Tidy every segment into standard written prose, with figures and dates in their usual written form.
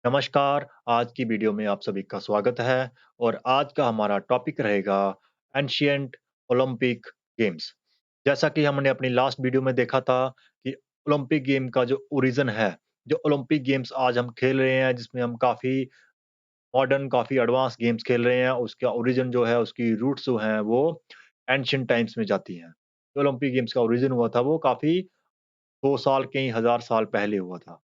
नमस्कार, आज की वीडियो में आप सभी का स्वागत है और आज का हमारा टॉपिक रहेगा एंशिएंट ओलंपिक गेम्स। जैसा कि हमने अपनी लास्ट वीडियो में देखा था कि ओलंपिक गेम का जो ओरिजिन है, जो ओलंपिक गेम्स आज हम खेल रहे हैं जिसमें हम काफ़ी मॉडर्न, काफ़ी एडवांस गेम्स खेल रहे हैं, उसका ओरिजिन जो है, उसकी रूट्स जो हैं वो एंशिएंट टाइम्स में जाती हैं। जो ओलंपिक गेम्स का ओरिजिन हुआ था वो काफ़ी 100 साल, कई हज़ार साल पहले हुआ था।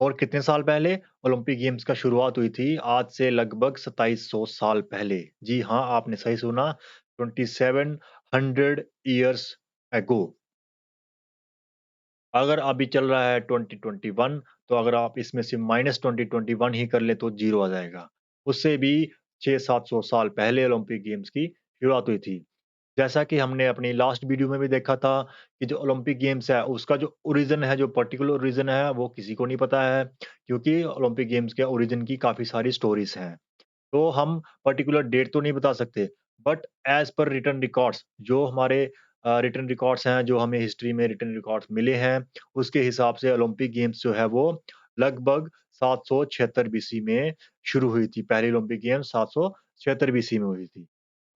और कितने साल पहले? ओलंपिक गेम्स का शुरुआत हुई थी आज से लगभग 2700 साल पहले। जी हाँ, आपने सही सुना 2700 इयर्स एगो। अगर अभी चल रहा है 2021 तो अगर आप इसमें से माइनस 2021 ही कर लें तो 0 आ जाएगा। उससे भी 600-700 साल पहले ओलंपिक गेम्स की शुरुआत हुई थी। जैसा कि हमने अपनी लास्ट वीडियो में भी देखा था कि जो ओलंपिक गेम्स है, उसका जो ओरिजिन है, जो पर्टिकुलर रीज़न है, वो किसी को नहीं पता है, क्योंकि ओलंपिक गेम्स के ओरिजिन की काफ़ी सारी स्टोरीज़ हैं। तो हम पर्टिकुलर डेट तो नहीं बता सकते, but as per written records जो हमारे रिटन रिकॉर्ड्स हैं, जो हमें हिस्ट्री में रिटन रिकॉर्ड्स मिले हैं, उसके हिसाब से ओलंपिक गेम्स जो है वो लगभग 776 बीसी में शुरू हुई थी। पहली ओलंपिक गेम्स 776 बीसी में हुई थी।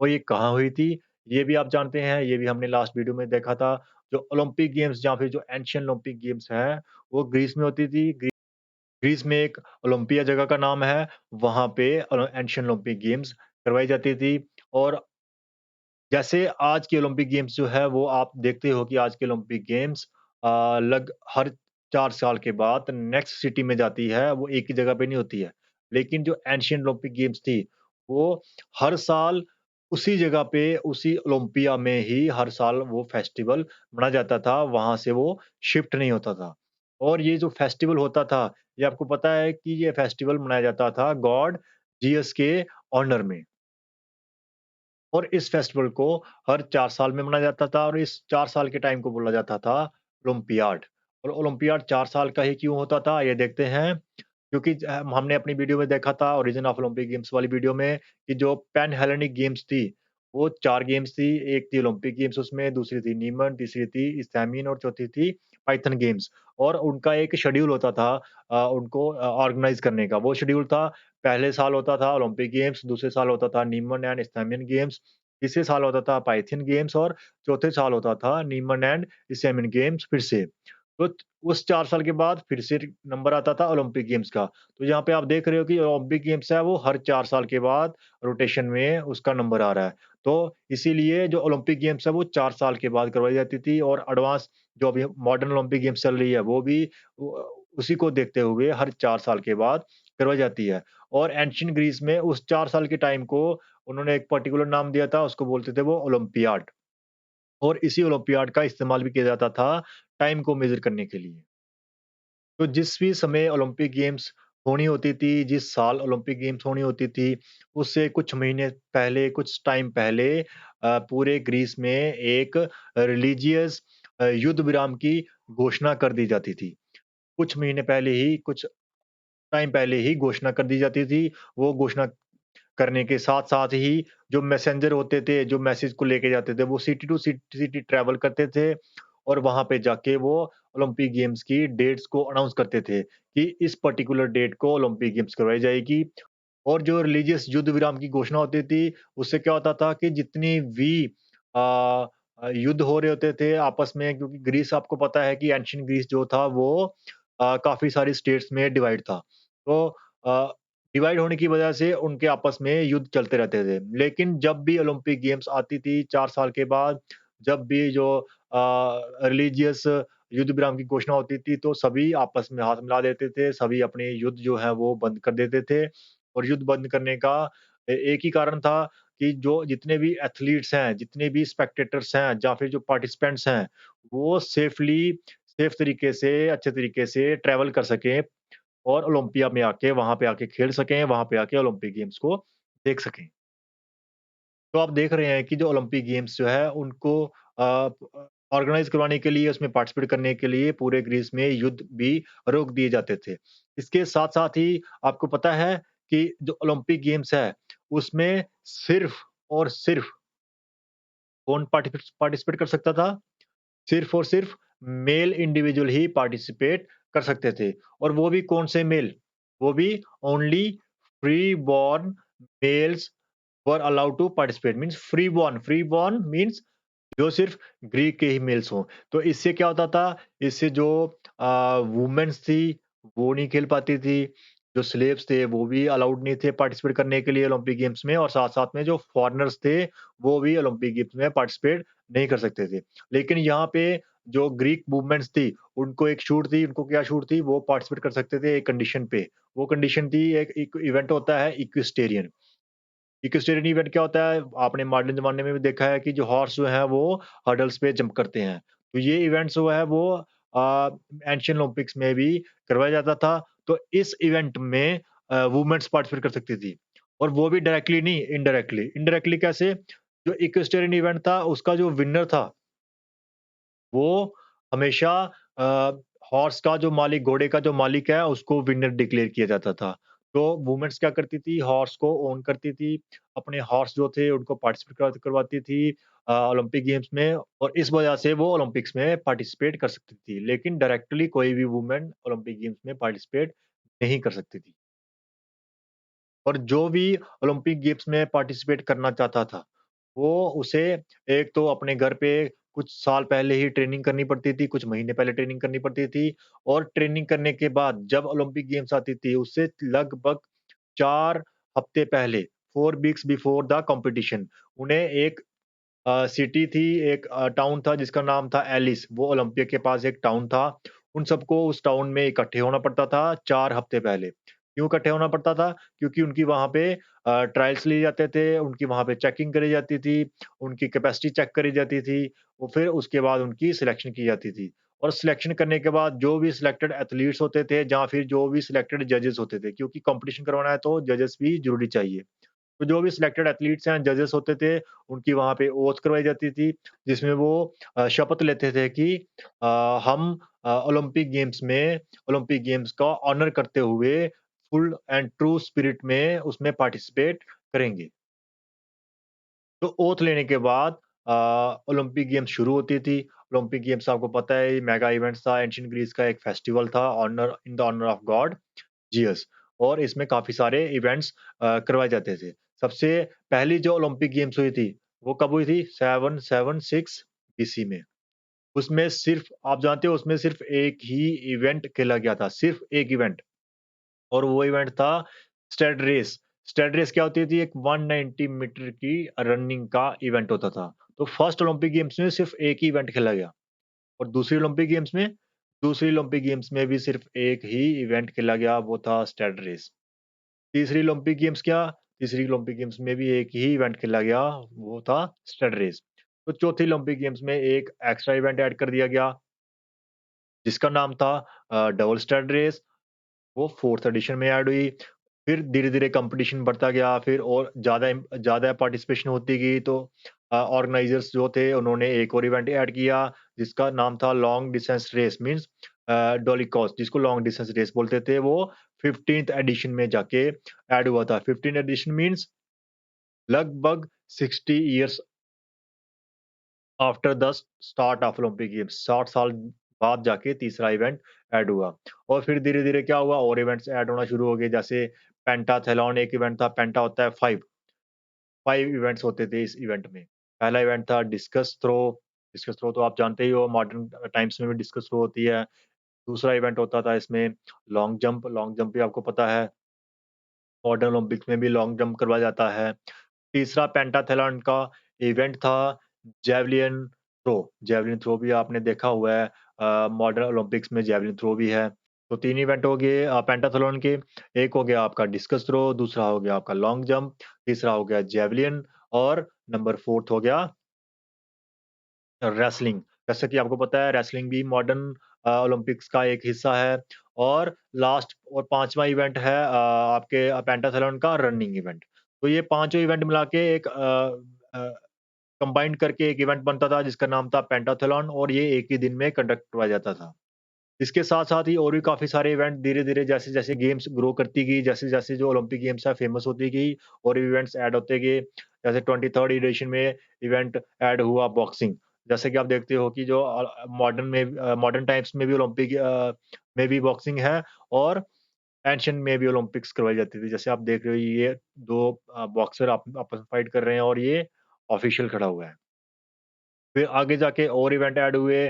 और ये कहाँ हुई थी, ये भी आप जानते हैं, ये भी हमने लास्ट वीडियो में देखा था। जो ओलंपिक गेम्स या फिर जो एंशिएंट ओलंपिक गेम्स हैं, वो ग्रीस में होती थी। ग्रीस में एक ओलंपिया जगह का नाम है, वहाँ पे एंशिएंट ओलंपिक गेम्स करवाई जाती थी और जैसे आज के ओलंपिक गेम्स जो है वो आप देखते हो कि आज के ओलंपिक गेम्स लग हर 4 साल के बाद नेक्स्ट सिटी में जाती है, वो एक ही जगह पे नहीं होती है। लेकिन जो एंशिएंट ओलंपिक गेम्स थी, वो हर साल उसी जगह पे, उसी ओलंपिया में ही हर साल वो फेस्टिवल मनाया जाता था, वहाँ से वो शिफ्ट नहीं होता था। और ये जो फेस्टिवल होता था, ये आपको पता है कि ये फेस्टिवल मनाया जाता था गॉड ज़ीयस के ऑनर में। और इस फेस्टिवल को हर 4 साल में मनाया जाता था और इस 4 साल के टाइम को बोला जाता था ओलंपियाड। और ओलंपियाड 4 साल का ही क्यों होता था, ये देखते हैं। क्योंकि हमने अपनी वीडियो में देखा था ओरिजिन ऑफ ओलंपिक गेम्स वाली वीडियो में कि जो पैन हेलेनिक गेम्स थी, वो 4 गेम्स थी। एक थी ओलंपिक गेम्स उसमें, दूसरी थी नीमन, तीसरी थी इस्तामिन और चौथी थी पाइथन गेम्स। और उनका एक शेड्यूल होता था उनको ऑर्गेनाइज़ करने का। वो शेड्यूल था पहले साल होता था ओलंपिक गेम्स, दूसरे साल होता था नीमन एंड इस्तामिन गेम्स, तीसरे साल होता था पाइथन गेम्स और चौथे साल होता था नीमन एंड इस्तामिन गेम्स फिर से। तो उस 4 साल के बाद फिर से नंबर आता था ओलंपिक गेम्स का। तो यहाँ पे आप देख रहे हो कि ओलंपिक गेम्स है वो हर 4 साल के बाद रोटेशन में उसका नंबर आ रहा है। तो इसीलिए जो ओलंपिक गेम्स है वो 4 साल के बाद करवाई जाती थी और एडवांस जो अभी मॉडर्न ओलंपिक गेम्स चल रही है वो भी उ उसी को देखते हुए हर 4 साल के बाद करवाई जाती है। और एंशिएंट ग्रीस में उस 4 साल के टाइम को उन्होंने एक पर्टिकुलर नाम दिया था, उसको बोलते थे वो ओलंपियाड। और इसी ओलंपियाड का इस्तेमाल भी किया जाता था टाइम को मेज़र करने के लिए। तो जिस भी समय ओलंपिक गेम्स होनी होती थी, जिस साल ओलंपिक गेम्स होनी होती थी, उससे कुछ महीने पहले, कुछ टाइम पहले पूरे ग्रीस में एक रिलीजियस युद्ध विराम की घोषणा कर दी जाती थी। कुछ महीने पहले ही, कुछ टाइम पहले ही घोषणा कर दी जाती थी। वो घोषणा करने के साथ-साथ ही जो मैसेंजर होते थे, जो मैसेज को लेके जाते थे, वो सिटी टू सिटी ट्रैवल करते थे और वहाँ पे जाके वो ओलंपिक गेम्स की डेट्स को अनाउंस करते थे कि इस पर्टिकुलर डेट को ओलंपिक गेम्स करवाई जाएगी। और जो रिलीजियस युद्ध विराम की घोषणा होती थी, उससे क्या होता था कि जितनी भी अ युद्ध हो रहे होते थे आपस में, क्योंकि ग्रीस आपको पता है कि एंशिएंट ग्रीस जो था वो काफ़ी सारी स्टेट्स में डिवाइड था। तो अ, डिवाइड होने की वजह से उनके आपस में युद्ध चलते रहते थे। लेकिन जब भी ओलंपिक गेम्स आती थी 4 साल के बाद, जब भी जो रिलीजियस युद्ध विराम की घोषणा होती थी, तो सभी आपस में हाथ मिला देते थे, सभी अपने युद्ध जो है वो बंद कर देते थे। और युद्ध बंद करने का एक ही कारण था कि जो जितने भी एथलीट्स हैं, जितने भी स्पेक्टेटर्स हैं या फिर जो पार्टिसिपेंट्स हैं, वो सेफ तरीके से, अच्छे तरीके से ट्रैवल कर सकें और ओलंपिया में आके वहाँ पे आके खेल सकें, वहाँ पे आके ओलंपिक गेम्स को देख सकें। तो आप देख रहे हैं कि जो ओलंपिक गेम्स जो है उनको ऑर्गेनाइज़ करवाने के लिए, उसमें पार्टिसिपेट करने के लिए पूरे ग्रीस में युद्ध भी रोक दिए जाते थे। इसके साथ-साथ ही आपको पता है कि जो ओलंपिक गेम्स है, उसमें सिर्फ़ और सिर्फ़ कौन पार्टिसिपेट कर सकता था? सिर्फ़ और सिर्फ़ मेल इंडिविजुअल ही पार्टिसिपेट कर सकते थे और वो भी कौन से मेल? वो भी only free born males were allowed to participate means free born means जो सिर्फ़ ग्रीक के ही मेल्स हों। तो इससे क्या होता था, इससे जो वुमेन्स थी, वो नहीं खेल पाती थी, जो स्लेव्स थे, वो भी अलाउड नहीं थे पार्टिसिपेट करने के लिए ओलंपिक गेम्स में और साथ-साथ में जो फ़ॉरेनर्स थे, वो भी ओलंपिक गेम्स में पार्टिसिपेट नहीं कर सकते थे। लेकिन यहाँ पे जो ग्रीक वुमेन्स थी, उनको एक छूट थी, उनको क्या छूट थी, वो पार्टिसिपेट कर सकते थे एक कंडीशन पे। वो कंडीशन थी एक एक इवेंट होता है इक्विस्टेरियन। इक्विस्टेरियन इवेंट क्या होता है? आपने मॉडर्न ज़माने में भी देखा है कि जो हॉर्स जो हैं वो हर्डल्स पे जंप करते हैं। तो ये इवेंट्स जो है वो अ, एंशिएंट ओलंपिक्स में भी करवाया जाता था। तो इस इवेंट में वुमेन्स पार्टिसिपेट कर सकती थी और वो भी डायरेक्टली नहीं, इनडायरेक्टली। इनडायरेक्टली कैसे? जो इक्विस्टेरियन इवेंट था उसका जो विनर था वो हमेशा अ, हॉर्स का जो मालिक घोड़े का जो मालिक है, उसको विनर डिक्लेयर किया जाता था। तो वुमेन्स क्या करती थी, हॉर्स को ओन करती थी, अपने हॉर्स जो थे उनको पार्टिसिपेट करवाती थी ओलंपिक गेम्स में और इस वजह से वो ओलंपिक्स में पार्टिसिपेट कर सकती थी। लेकिन डायरेक्टली कोई भी वुमन ओलंपिक गेम्स में पार्टिसिपेट नहीं कर सकती थी। और जो भी ओलंपिक गेम्स में पार्टिसिपेट करना चाहता था, वो उसे एक तो अपने घर पे कुछ साल पहले ही ट्रेनिंग करनी पड़ती थी, कुछ महीने पहले ट्रेनिंग करनी पड़ती थी और ट्रेनिंग करने के बाद जब ओलंपिक गेम्स आती थी, उससे लगभग 4 हफ्ते पहले 4 वीक्स बिफोर द कॉम्पिटिशन उन्हें एक सिटी थी, एक टाउन था जिसका नाम था एलिस, वो ओलंपिया के पास एक टाउन था। उन सबको उस टाउन में इकट्ठे होना पड़ता था 4 हफ्ते पहले। क्यों इकट्ठे होना पड़ता था? क्योंकि उनकी वहाँ पे ट्रायल्स लिए जाते थे, उनकी वहाँ पे चेकिंग करी जाती थी, उनकी कैपेसिटी चेक करी जाती थी, वो फिर उसके बाद उनकी सिलेक्शन की जाती थी। और सिलेक्शन करने के बाद जो भी सिलेक्टेड एथलीट्स होते थे या फिर जो भी सिलेक्टेड जजेस होते थे, क्योंकि कॉम्पिटिशन करवाना है तो जजेस भी ज़रूरी चाहिए। तो जो भी सिलेक्टेड एथलीट्स हैं, जजेस होते थे, उनकी वहाँ पे ओथ करवाई जाती थी, जिसमें वो शपथ लेते थे कि हम ओलंपिक गेम्स का ऑनर करते हुए फुल एंड ट्रू स्पिरिट में उसमें पार्टिसिपेट करेंगे। तो ओथ लेने के बाद ओलंपिक गेम्स शुरू होती थी। ओलंपिक गेम्स आपको पता है मेगा इवेंट्स था, एंशिएंट ग्रीस का एक फेस्टिवल था ऑनर ऑफ गॉड जीएस और इसमें काफ़ी सारे इवेंट्स करवाए जाते थे। सबसे पहली जो ओलंपिक गेम्स हुई थी, वो कब हुई थी? 776 बीसी में। उसमें सिर्फ़ आप जानते हो उसमें सिर्फ़ एक ही इवेंट खेला गया था, सिर्फ़ एक इवेंट और वो इवेंट था स्टेड रेस। स्टेड रेस क्या होती थी? एक 190 मीटर की रनिंग का इवेंट होता था। तो फर्स्ट ओलंपिक गेम्स में सिर्फ़ एक ही इवेंट खेला गया और दूसरी ओलंपिक गेम्स में भी सिर्फ़ एक ही इवेंट खेला गया, वो था स्टेड रेस। तीसरी ओलंपिक गेम्स में भी एक ही इवेंट खेला गया, वो था स्टड रेस। तो चौथी ओलंपिक गेम्स में एक एक्स्ट्रा इवेंट ऐड कर दिया गया, जिसका नाम था डबल स्टड रेस, वो 4th एडिशन में ऐड हुई। फिर धीरे-धीरे कॉम्पिटिशन बढ़ता गया, फिर और ज़्यादा पार्टिसिपेशन होती गई, तो ऑर्गेनाइज़र्स जो थे, उन्होंने एक और इवेंट ऐड किया, जिसका नाम था लॉन्ग डिस्टेंस रेस मीन्स डोलिकॉस जिसको लॉन्ग डिस्टेंस रेस बोलते थे, वो 15th एडिशन में जाके ऐड हुआ था। 15th एडिशन मीन्स लगभग 60 years after the start of Olympic games 60 साल बाद जाके तीसरा इवेंट ऐड हुआ और फिर धीरे-धीरे क्या हुआ और इवेंट्स ऐड होना शुरू हो गए जैसे पेंटाथलॉन एक इवेंट था, पेंटा होता है 5 इवेंट्स होते थे इस इवेंट में। पहला इवेंट था डिस्कस थ्रो तो आप जानते ही हो मॉडर्न टाइम्स में भी डिस्कस थ्रो होती है। दूसरा इवेंट होता था इसमें लॉन्ग जंप भी आपको पता है, मॉडर्न ओलंपिक्स में भी लॉन्ग जंप करवाया जाता है। तीसरा पेंटाथलॉन का इवेंट था जैवलिन जैवलिन थ्रो भी आपने देखा हुआ है मॉडर्न ओलंपिक्स में जैवलिन थ्रो भी है। तो 3 इवेंट हो गए पेंटाथलॉन के, एक हो गया आपका डिस्कस थ्रो, दूसरा हो गया आपका लॉन्ग जंप, तीसरा हो गया जैवलिन और नंबर 4th हो गया रेसलिंग। जैसा कि आपको पता है रेसलिंग भी मॉडर्न ओलंपिक्स का एक हिस्सा है और लास्ट और 5वां इवेंट है आपके पेंटाथलॉन का रनिंग इवेंट। तो ये पाँचों इवेंट मिला के एक अ, कंबाइंड करके एक इवेंट बनता था जिसका नाम था पेंटाथलॉन और ये एक ही दिन में कंडक्ट करवाया जाता था। इसके साथ-साथ ही और भी काफ़ी सारे इवेंट धीरे-धीरे जैसे-जैसे गेम्स ग्रो करती गई, जैसे-जैसे जो ओलंपिक गेम्स है फेमस होती गई और इवेंट्स ऐड होते गए। जैसे 23rd एडिशन में इवेंट ऐड हुआ बॉक्सिंग। जैसे कि आप देखते हो कि जो मॉडर्न टाइम्स में भी में भी बॉक्सिंग है और एंशिएंट में भी ओलंपिक्स करवाई जाती थी। जैसे आप देख रहे हो ये 2 बॉक्सर आप आपस में फाइट कर रहे हैं और ये ऑफिशियल खड़ा हुआ है। फिर आगे जाके और इवेंट ऐड हुए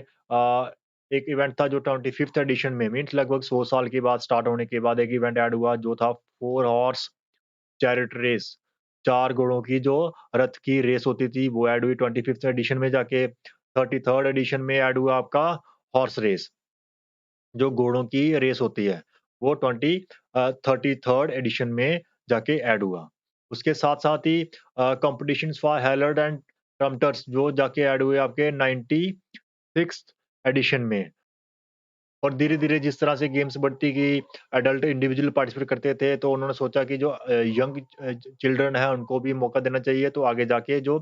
एक इवेंट था जो 25th एडिशन में मीन्स लगभग 100 साल के बाद स्टार्ट होने के बाद एक इवेंट ऐड हुआ जो था 4 हॉर्स चैरिट रेस। 4 घोड़ों की जो रथ की रेस होती थी वो ऐड हुई 25th एडिशन में जाके 33rd एडिशन में ऐड हुआ आपका हॉर्स रेस, जो घोड़ों की रेस होती है। वो 33rd एडिशन में जाके ऐड हुआ। उसके साथ-साथ ही कॉम्पिटिशन्स फॉर हैलर्ड एंड ट्रम्पटर्स जो जाके ऐड हुए आपके 96th एडिशन में। और धीरे-धीरे जिस तरह से गेम्स बढ़ती गई, एडल्ट इंडिविजुअल पार्टिसिपेट करते थे, तो उन्होंने सोचा कि जो यंग चिल्ड्रन है, उनको भी मौका देना चाहिए, तो आगे जाके जो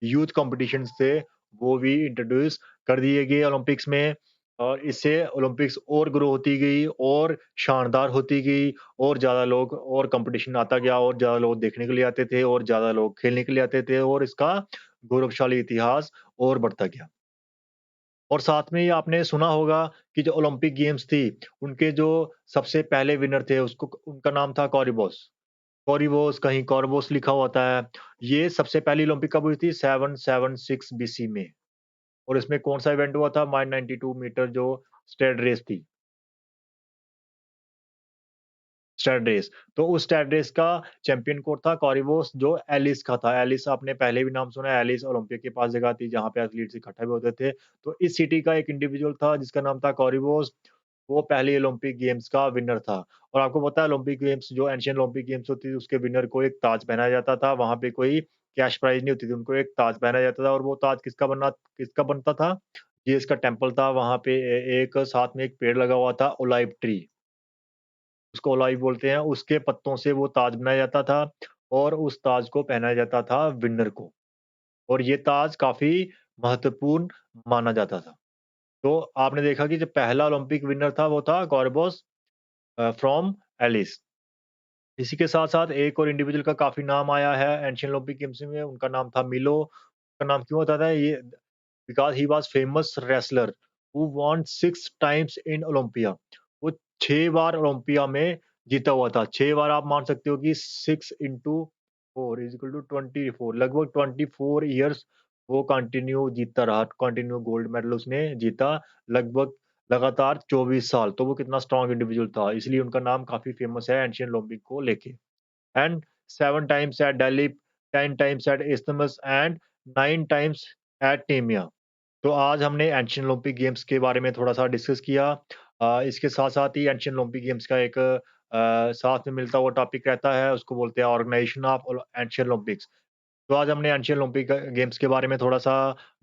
यूथ कॉम्पिटिशन्स थे, वो भी इंट्रोड्यूस कर दिए गए ओलंपिक्स में और इससे ओलंपिक्स और ग्रो होती गई और शानदार होती गई और ज़्यादा लोग और कॉम्पिटिशन आता गया और ज़्यादा लोग देखने के लिए आते थे और ज़्यादा लोग खेलने के लिए आते थे और इसका गौरवशाली इतिहास और बढ़ता गया। और साथ में ही आपने सुना होगा कि जो ओलंपिक गेम्स थी, उनके जो सबसे पहले विनर थे उसको उनका नाम था कोरिबोस। कोरिबोस कहीं कोरबोस लिखा होता है। ये सबसे पहली ओलंपिक कब हुई थी? 776 बीसी में और इसमें कौन-सा इवेंट हुआ था? माइन 92 मीटर जो स्टेड रेस थी। Stade race. तो उस स्टड रेस का चैंपियन कौन था? कोरिबोस जो एलिस का था। एलिस आपने पहले भी नाम सुना है, एलिस ओलंपिया के पास जगह थी जहाँ पे एथलीट्स इकट्ठे भी होते थे। तो इस सिटी का एक इंडिविजुअल था जिसका नाम था कोरिबोस, वो पहली ओलंपिक गेम्स का विनर था। और आपको पता है ओलंपिक गेम्स जो एंशिएंट ओलंपिक गेम्स होती थी उसके विनर को एक ताज पहनाया जाता था। वहाँ पे कोई कैश प्राइज़ नहीं होती थी, उनको एक ताज पहनाया जाता था और वो ताज किसका बनता था? ये इसका टेम्पल था, वहाँ पे एक साथ में एक पेड़ लगा हुआ था ओलिव ट्री। उसको ओलाइव बोलते हैं, उसके पत्तों से वो ताज बनाया जाता था और उस ताज को पहनाया जाता था विनर को और ये ताज काफ़ी महत्वपूर्ण माना जाता था। तो आपने देखा कि जो पहला ओलंपिक विनर था वो था गोरबोस फ्रॉम एलिस। इसी के साथ-साथ एक और इंडिविजुअल का काफ़ी नाम आया है एंशिएंट ओलंपिक गेम्स में, उनका नाम था मिलो। उनका नाम क्यों बताता है ये because he was famous wrestler who won 6 times in Olympia. वो 6 बार ओलंपिया में जीता हुआ था। 6 बार आप मान सकते हो कि 6 इंटू 4 इज़ इक्वल टू 24 लगभग 24 इयर्स वो कंटिन्यू जीतता रहा, कंटिन्यू गोल्ड मेडल उसने जीता लगभग लगातार 24 साल। तो वो कितना स्ट्रॉन्ग इंडिविजुअल था, इसलिए उनका नाम काफ़ी फेमस है एंशिएंट ओलंपिक को लेके। And 7 times at Delhi, 10 times at Isthmus and 9 times at Nemea। तो आज हमने एंशिएंट ओलंपिक गेम्स के बारे में थोड़ा-सा डिस्कस किया। इसके साथ-साथ ही एंशिएंट ओलंपिक गेम्स का एक साथ में मिलता हुआ टॉपिक रहता है, उसको बोलते हैं ऑर्गनाइजेशन ऑफ एंशिएंट ओलंपिक्स। तो आज हमने एंशिएंट ओलंपिक गेम्स के बारे में थोड़ा-सा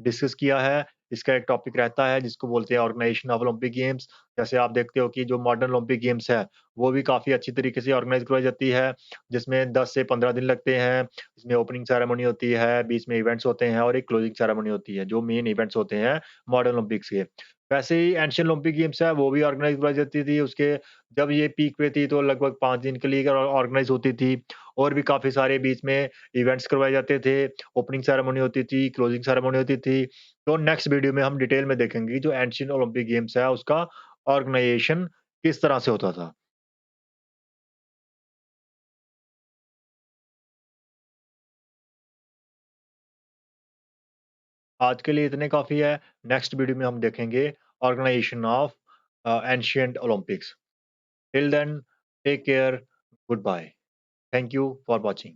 डिस्कस किया है। इसका एक टॉपिक रहता है जिसको बोलते हैं ऑर्गनाइजेशन ऑफ ओलंपिक गेम्स। जैसे आप देखते हो कि जो मॉडर्न ओलंपिक गेम्स है, वो भी काफ़ी अच्छी तरीके से ऑर्गनाइज़ करवाई जाती है, जिसमें 10 से 15 दिन लगते हैं। इसमें ओपनिंग सेरेमनी होती है, बीच में इवेंट्स होते हैं और एक क्लोजिंग सेरेमनी होती है, जो मेन इवेंट्स होते हैं मॉडर्न ओलंपिक्स के। वैसे ही एंशिएंट ओलंपिक गेम्स है, वो भी ऑर्गनाइज़ करवाई जाती थी। उसके जब ये पीक पे थी तो लगभग 5 दिन के लिए ऑर्गनाइज़ होती थी और भी काफ़ी सारे बीच में इवेंट्स करवाए जाते थे। ओपनिंग सेरेमनी होती थी, क्लोजिंग सेरेमनी होती थी। तो नेक्स्ट वीडियो में हम डिटेल में देखेंगे कि जो एंशिएंट ओलंपिक गेम्स है उसका ऑर्गनाइजेशन किस तरह से होता था। आज के लिए इतने काफ़ी है। नेक्स्ट वीडियो में हम देखेंगे organisation of ancient Olympics. Till then take care, good bye. Thank you for watching.